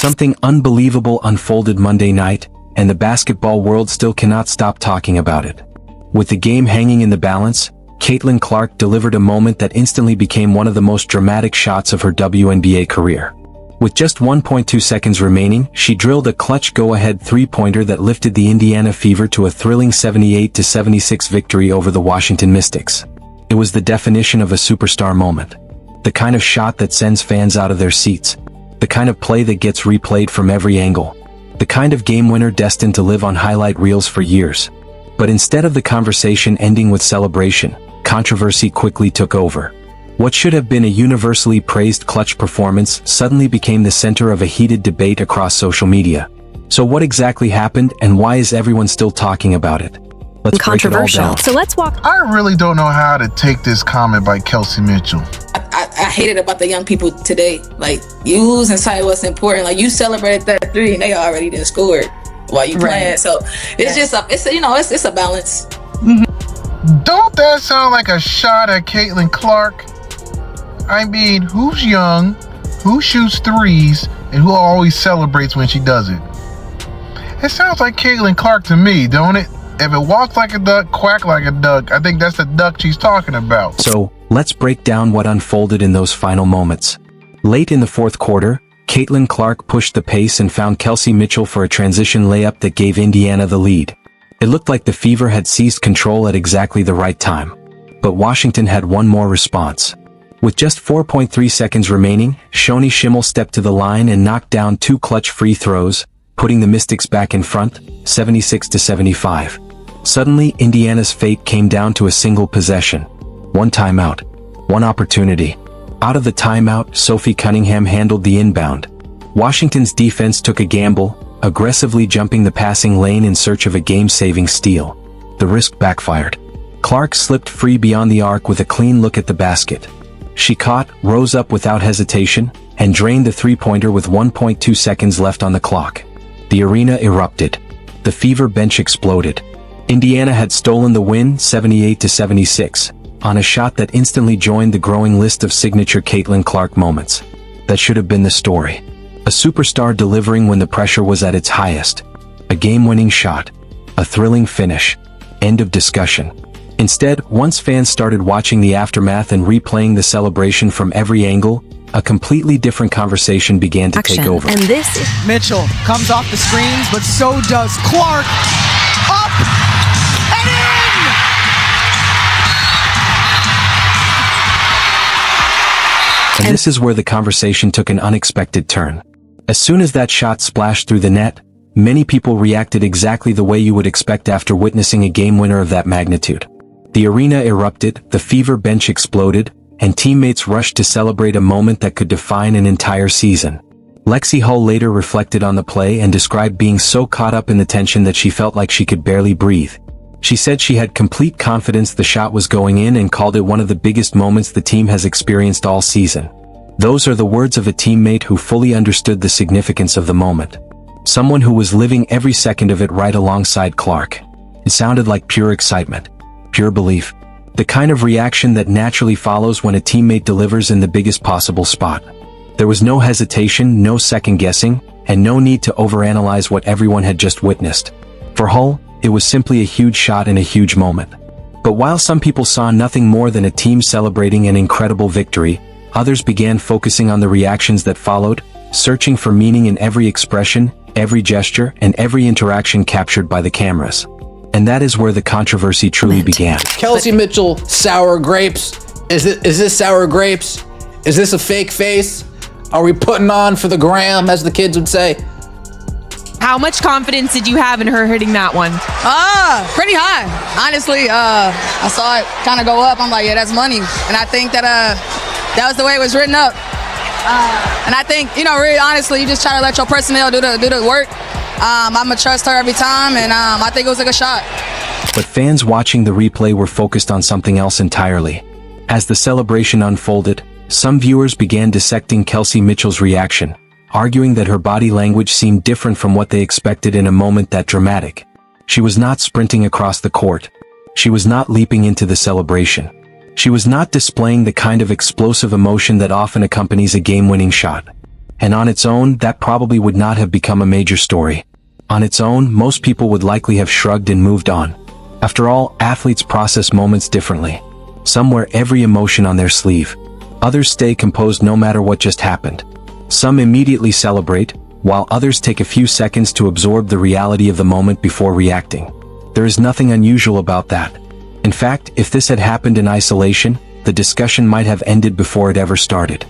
Something unbelievable unfolded Monday night, and the basketball world still cannot stop talking about it. With the game hanging in the balance, Caitlin Clark delivered a moment that instantly became one of the most dramatic shots of her WNBA career. With just 1.2 seconds remaining, she drilled a clutch go-ahead three-pointer that lifted the Indiana Fever to a thrilling 78-76 victory over the Washington Mystics. It was the definition of a superstar moment. The kind of shot that sends fans out of their seats. The kind of play that gets replayed from every angle. The kind of game winner destined to live on highlight reels for years. But instead of the conversation ending with celebration, controversy quickly took over. What should have been a universally praised clutch performance suddenly became the center of a heated debate across social media. So what exactly happened, and why is everyone still talking about it? Let's break it all down. So let's walk. I really don't know how to take this comment by Kelsey Mitchell. I hate it about the young people today. Like, you lose inside what's important. Like, you celebrated that three and they already done scored while you playing. Right. So it's just it's a balance. Don't that sound like a shot at Caitlin Clark? I mean, who's young, who shoots threes, and who always celebrates when she does it? It sounds like Caitlin Clark to me, don't it? If it walks like a duck, quack like a duck, I think that's the duck she's talking about. So, let's break down what unfolded in those final moments. Late in the fourth quarter, Caitlin Clark pushed the pace and found Kelsey Mitchell for a transition layup that gave Indiana the lead. It looked like the Fever had seized control at exactly the right time. But Washington had one more response. With just 4.3 seconds remaining, Shoni Schimmel stepped to the line and knocked down two clutch free throws, putting the Mystics back in front, 76-75. Suddenly, Indiana's fate came down to a single possession. One timeout. One opportunity. Out of the timeout, Sophie Cunningham handled the inbound. Washington's defense took a gamble, aggressively jumping the passing lane in search of a game-saving steal. The risk backfired. Clark slipped free beyond the arc with a clean look at the basket. She caught, rose up without hesitation, and drained the three-pointer with 1.2 seconds left on the clock. The arena erupted. The Fever bench exploded. Indiana had stolen the win, 78-76, on a shot that instantly joined the growing list of signature Caitlin Clark moments. That should have been the story. A superstar delivering when the pressure was at its highest. A game-winning shot. A thrilling finish. End of discussion. Instead, once fans started watching the aftermath and replaying the celebration from every angle, a completely different conversation began to take over. And this is Mitchell comes off the screens, but so does Clark. Up and in! And this is where the conversation took an unexpected turn. As soon as that shot splashed through the net, many people reacted exactly the way you would expect after witnessing a game winner of that magnitude. The arena erupted, the Fever bench exploded, and teammates rushed to celebrate a moment that could define an entire season. Lexi Hull later reflected on the play and described being so caught up in the tension that she felt like she could barely breathe. She said she had complete confidence the shot was going in and called it one of the biggest moments the team has experienced all season. Those are the words of a teammate who fully understood the significance of the moment. Someone who was living every second of it right alongside Clark. It sounded like pure excitement. Pure belief. The kind of reaction that naturally follows when a teammate delivers in the biggest possible spot. There was no hesitation, no second guessing, and no need to overanalyze what everyone had just witnessed. For Hull, it was simply a huge shot in a huge moment. But while some people saw nothing more than a team celebrating an incredible victory, others began focusing on the reactions that followed, searching for meaning in every expression, every gesture, and every interaction captured by the cameras. And that is where the controversy truly began. Kelsey Mitchell, sour grapes. Is this sour grapes? Is this a fake face? Are we putting on for the gram, as the kids would say? how much confidence did you have in her hitting that one? Pretty high. Honestly, I saw it kind of go up. I'm like, yeah, that's money. And I think that that was the way it was written up. And I think, really honestly, you just try to let your personnel do the work. I'm going to trust her every time, and I think it was a good shot. But fans watching the replay were focused on something else entirely. As the celebration unfolded, some viewers began dissecting Kelsey Mitchell's reaction, arguing that her body language seemed different from what they expected in a moment that dramatic. She was not sprinting across the court. She was not leaping into the celebration. She was not displaying the kind of explosive emotion that often accompanies a game-winning shot. And on its own, that probably would not have become a major story. On its own, most people would likely have shrugged and moved on. After all, athletes process moments differently. Some wear every emotion on their sleeve. Others stay composed no matter what just happened. Some immediately celebrate, while others take a few seconds to absorb the reality of the moment before reacting. There is nothing unusual about that. In fact, if this had happened in isolation, the discussion might have ended before it ever started.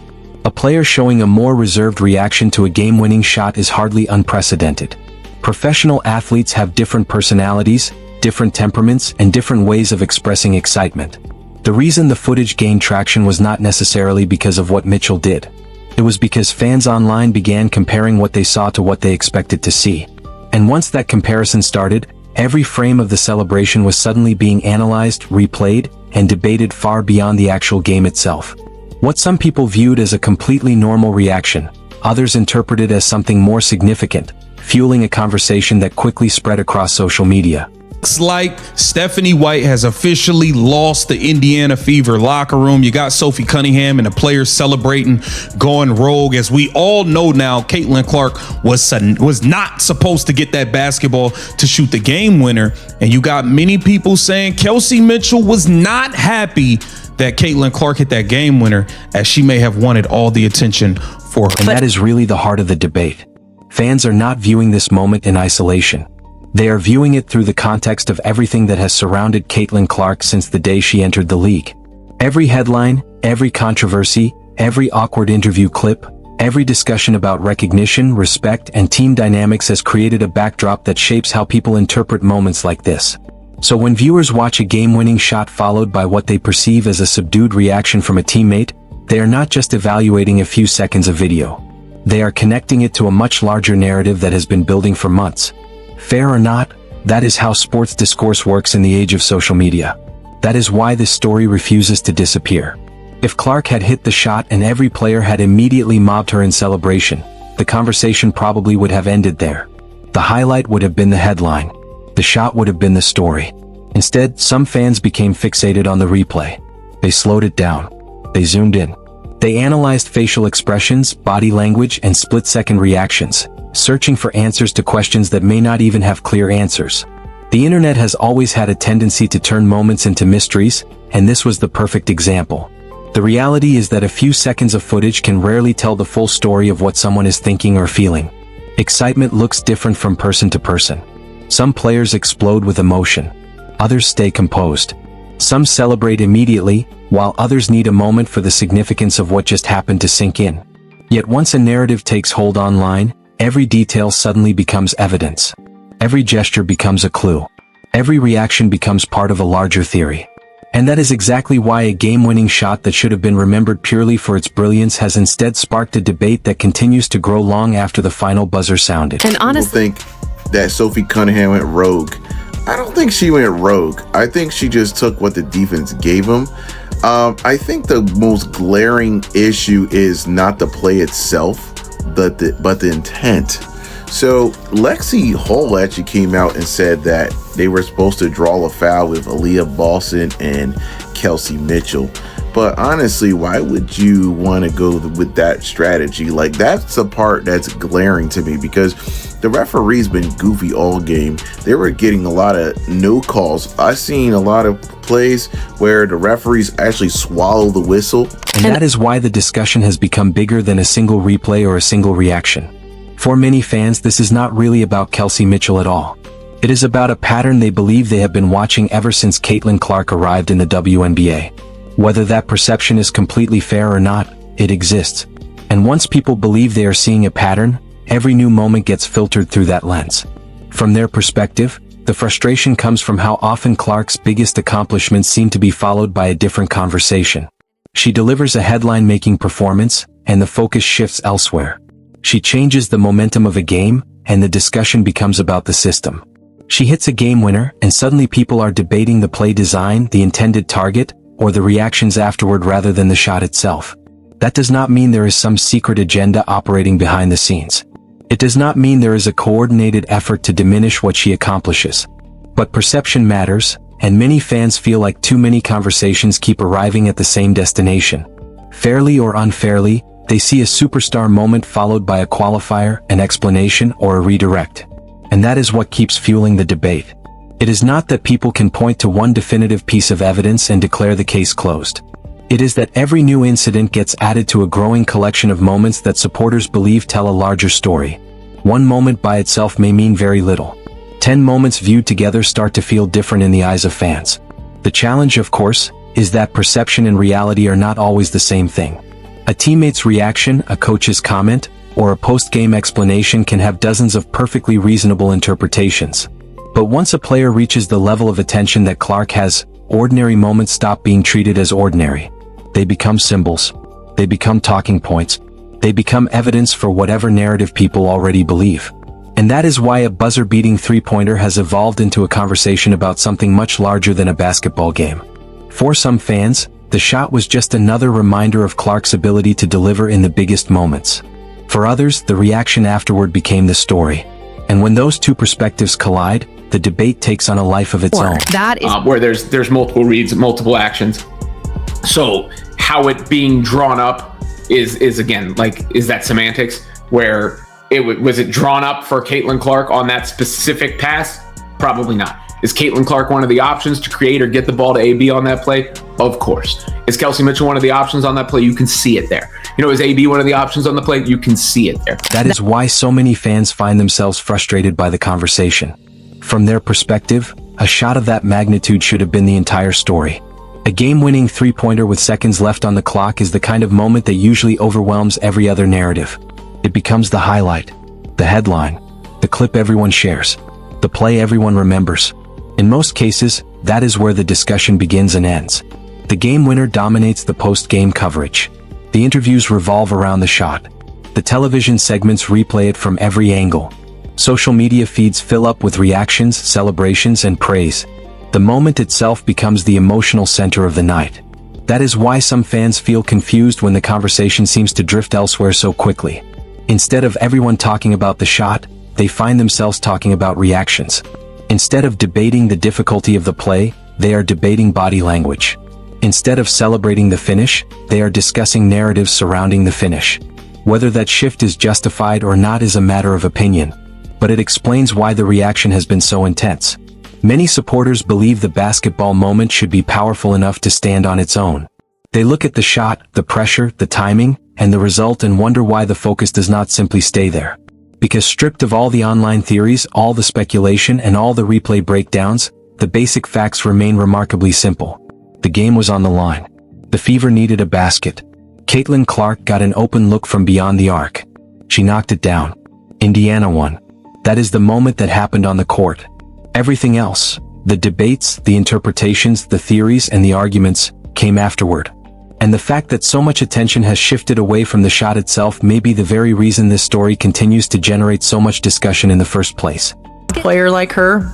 A player showing a more reserved reaction to a game-winning shot is hardly unprecedented. Professional athletes have different personalities, different temperaments, and different ways of expressing excitement. The reason the footage gained traction was not necessarily because of what Mitchell did. It was because fans online began comparing what they saw to what they expected to see. And once that comparison started, every frame of the celebration was suddenly being analyzed, replayed, and debated far beyond the actual game itself. What some people viewed as a completely normal reaction, others interpreted as something more significant, fueling a conversation that quickly spread across social media. Looks like Stephanie White has officially lost the Indiana Fever locker room. You got Sophie Cunningham and the players celebrating, going rogue. As we all know now, Caitlin Clark was not supposed to get that basketball to shoot the game winner. And you got many people saying Kelsey Mitchell was not happy that Caitlin Clark hit that game winner, as she may have wanted all the attention for her. And that is really the heart of the debate. Fans are not viewing this moment in isolation. They are viewing it through the context of everything that has surrounded Caitlin Clark since the day she entered the league. Every headline, every controversy, every awkward interview clip, every discussion about recognition, respect, and team dynamics has created a backdrop that shapes how people interpret moments like this. So when viewers watch a game-winning shot followed by what they perceive as a subdued reaction from a teammate, they are not just evaluating a few seconds of video. They are connecting it to a much larger narrative that has been building for months. Fair or not, that is how sports discourse works in the age of social media. That is why this story refuses to disappear. If Clark had hit the shot and every player had immediately mobbed her in celebration, the conversation probably would have ended there. The highlight would have been the headline. The shot would have been the story. Instead, some fans became fixated on the replay. They slowed it down. They zoomed in. They analyzed facial expressions, body language, and split-second reactions, searching for answers to questions that may not even have clear answers. The internet has always had a tendency to turn moments into mysteries, and this was the perfect example. The reality is that a few seconds of footage can rarely tell the full story of what someone is thinking or feeling. Excitement looks different from person to person. Some players explode with emotion. Others stay composed. Some celebrate immediately, while others need a moment for the significance of what just happened to sink in. Yet once a narrative takes hold online, every detail suddenly becomes evidence. Every gesture becomes a clue. Every reaction becomes part of a larger theory. And that is exactly why a game-winning shot that should have been remembered purely for its brilliance has instead sparked a debate that continues to grow long after the final buzzer sounded. And honestly, People think that Sophie Cunningham went rogue. I don't think she went rogue. I think she just took what the defense gave him. I think the most glaring issue is not the play itself, but the intent. So Lexi Hull actually came out and said that they were supposed to draw a foul with Aaliyah Boston and Kelsey Mitchell. But honestly, why would you want to go with that strategy? Like, that's the part that's glaring to me, because the referee's been goofy all game. They were getting a lot of no calls. I've seen a lot of plays where the referees actually swallow the whistle. And that is why the discussion has become bigger than a single replay or a single reaction. For many fans, this is not really about Kelsey Mitchell at all. It is about a pattern they believe they have been watching ever since Caitlin Clark arrived in the WNBA. Whether that perception is completely fair or not, it exists. And once people believe they are seeing a pattern, every new moment gets filtered through that lens. From their perspective, the frustration comes from how often Clark's biggest accomplishments seem to be followed by a different conversation. She delivers a headline-making performance, and the focus shifts elsewhere. She changes the momentum of a game, and the discussion becomes about the system. She hits a game winner, and suddenly people are debating the play design, the intended target, or the reactions afterward rather than the shot itself. That does not mean there is some secret agenda operating behind the scenes. It does not mean there is a coordinated effort to diminish what she accomplishes. But perception matters, and many fans feel like too many conversations keep arriving at the same destination. Fairly or unfairly, They see a superstar moment followed by a qualifier, an explanation, or a redirect. And that is what keeps fueling the debate. It is not that people can point to one definitive piece of evidence and declare the case closed. It is that every new incident gets added to a growing collection of moments that supporters believe tell a larger story. One moment by itself may mean very little. 10 moments viewed together start to feel different in the eyes of fans. The challenge, of course, is that perception and reality are not always the same thing. A teammate's reaction, a coach's comment, or a post-game explanation can have dozens of perfectly reasonable interpretations. But once a player reaches the level of attention that Clark has, ordinary moments stop being treated as ordinary. They become symbols. They become talking points. They become evidence for whatever narrative people already believe. And that is why a buzzer-beating three-pointer has evolved into a conversation about something much larger than a basketball game. For some fans, the shot was just another reminder of Clark's ability to deliver in the biggest moments. For others, the reaction afterward became the story. And when those two perspectives collide, the debate takes on a life of its own. That is where there's multiple reads, multiple actions. So how it being drawn up is again, like, is that semantics? Where was it drawn up for Caitlin Clark on that specific pass? Probably not. Is Caitlin Clark one of the options to create or get the ball to AB on that play? Of course. Is Kelsey Mitchell one of the options on that play? You can see it there. Is AB one of the options on the play? You can see it there. That is why so many fans find themselves frustrated by the conversation. From their perspective, a shot of that magnitude should have been the entire story. A game-winning three-pointer with seconds left on the clock is the kind of moment that usually overwhelms every other narrative. It becomes the highlight, the headline, the clip everyone shares, the play everyone remembers. In most cases, that is where the discussion begins and ends. The game winner dominates the post-game coverage. The interviews revolve around the shot. The television segments replay it from every angle. Social media feeds fill up with reactions, celebrations, and praise. The moment itself becomes the emotional center of the night. That is why some fans feel confused when the conversation seems to drift elsewhere so quickly. Instead of everyone talking about the shot, they find themselves talking about reactions. Instead of debating the difficulty of the play, they are debating body language. Instead of celebrating the finish, they are discussing narratives surrounding the finish. Whether that shift is justified or not is a matter of opinion, but it explains why the reaction has been so intense. Many supporters believe the basketball moment should be powerful enough to stand on its own. They look at the shot, the pressure, the timing, and the result and wonder why the focus does not simply stay there. Because stripped of all the online theories, all the speculation, and all the replay breakdowns, the basic facts remain remarkably simple. The game was on the line. The Fever needed a basket. Caitlin Clark got an open look from beyond the arc. She knocked it down. Indiana won. That is the moment that happened on the court. Everything else, the debates, the interpretations, the theories, and the arguments, came afterward. And the fact that so much attention has shifted away from the shot itself may be the very reason this story continues to generate so much discussion in the first place. Player like her,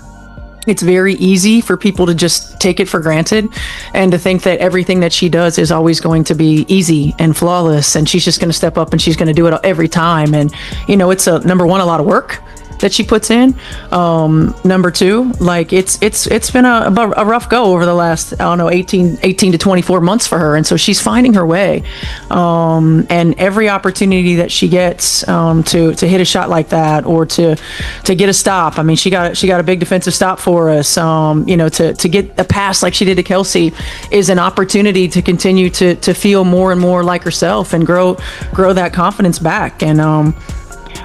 it's very easy for people to just take it for granted and to think that everything that she does is always going to be easy and flawless and she's just going to step up and she's going to do it every time. And, it's number one, a lot of work that she puts in. Number two, like it's been a rough go over the last, 18 to 24 months for her. And so she's finding her way. And every opportunity that she gets, to hit a shot like that or to get a stop. I mean, she got a big defensive stop for us. To get a pass like she did to Kelsey is an opportunity to continue to feel more and more like herself and grow that confidence back. And,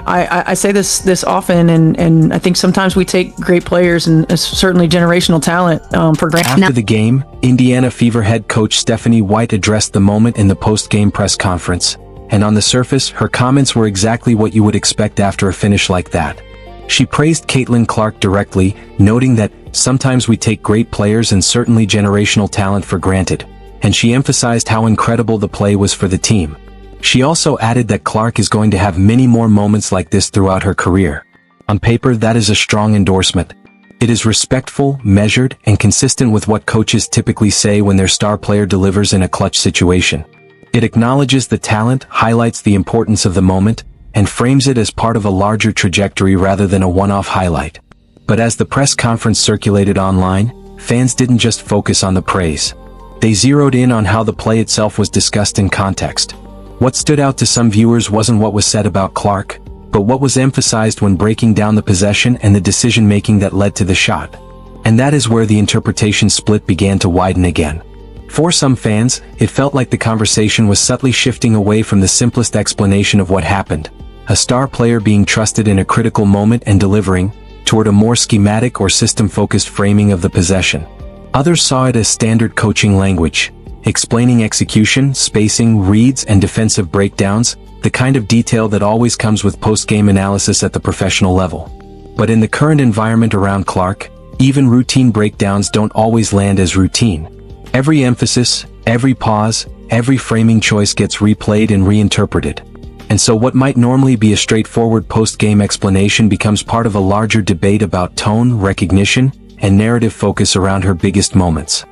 I say this often, and I think sometimes we take great players and certainly generational talent for granted. After the game, Indiana Fever head coach Stephanie White addressed the moment in the post-game press conference, and on the surface, her comments were exactly what you would expect after a finish like that. She praised Caitlin Clark directly, noting that sometimes we take great players and certainly generational talent for granted, and she emphasized how incredible the play was for the team. She also added that Clark is going to have many more moments like this throughout her career. On paper, that is a strong endorsement. It is respectful, measured, and consistent with what coaches typically say when their star player delivers in a clutch situation. It acknowledges the talent, highlights the importance of the moment, and frames it as part of a larger trajectory rather than a one-off highlight. But as the press conference circulated online, fans didn't just focus on the praise. They zeroed in on how the play itself was discussed in context. What stood out to some viewers wasn't what was said about Clark, but what was emphasized when breaking down the possession and the decision-making that led to the shot. And that is where the interpretation split began to widen again. For some fans, it felt like the conversation was subtly shifting away from the simplest explanation of what happened, a star player being trusted in a critical moment and delivering, toward a more schematic or system-focused framing of the possession. Others saw it as standard coaching language, explaining execution, spacing, reads, and defensive breakdowns, the kind of detail that always comes with post-game analysis at the professional level. But in the current environment around Clark, even routine breakdowns don't always land as routine. Every emphasis, every pause, every framing choice gets replayed and reinterpreted. And so what might normally be a straightforward post-game explanation becomes part of a larger debate about tone, recognition, and narrative focus around her biggest moments.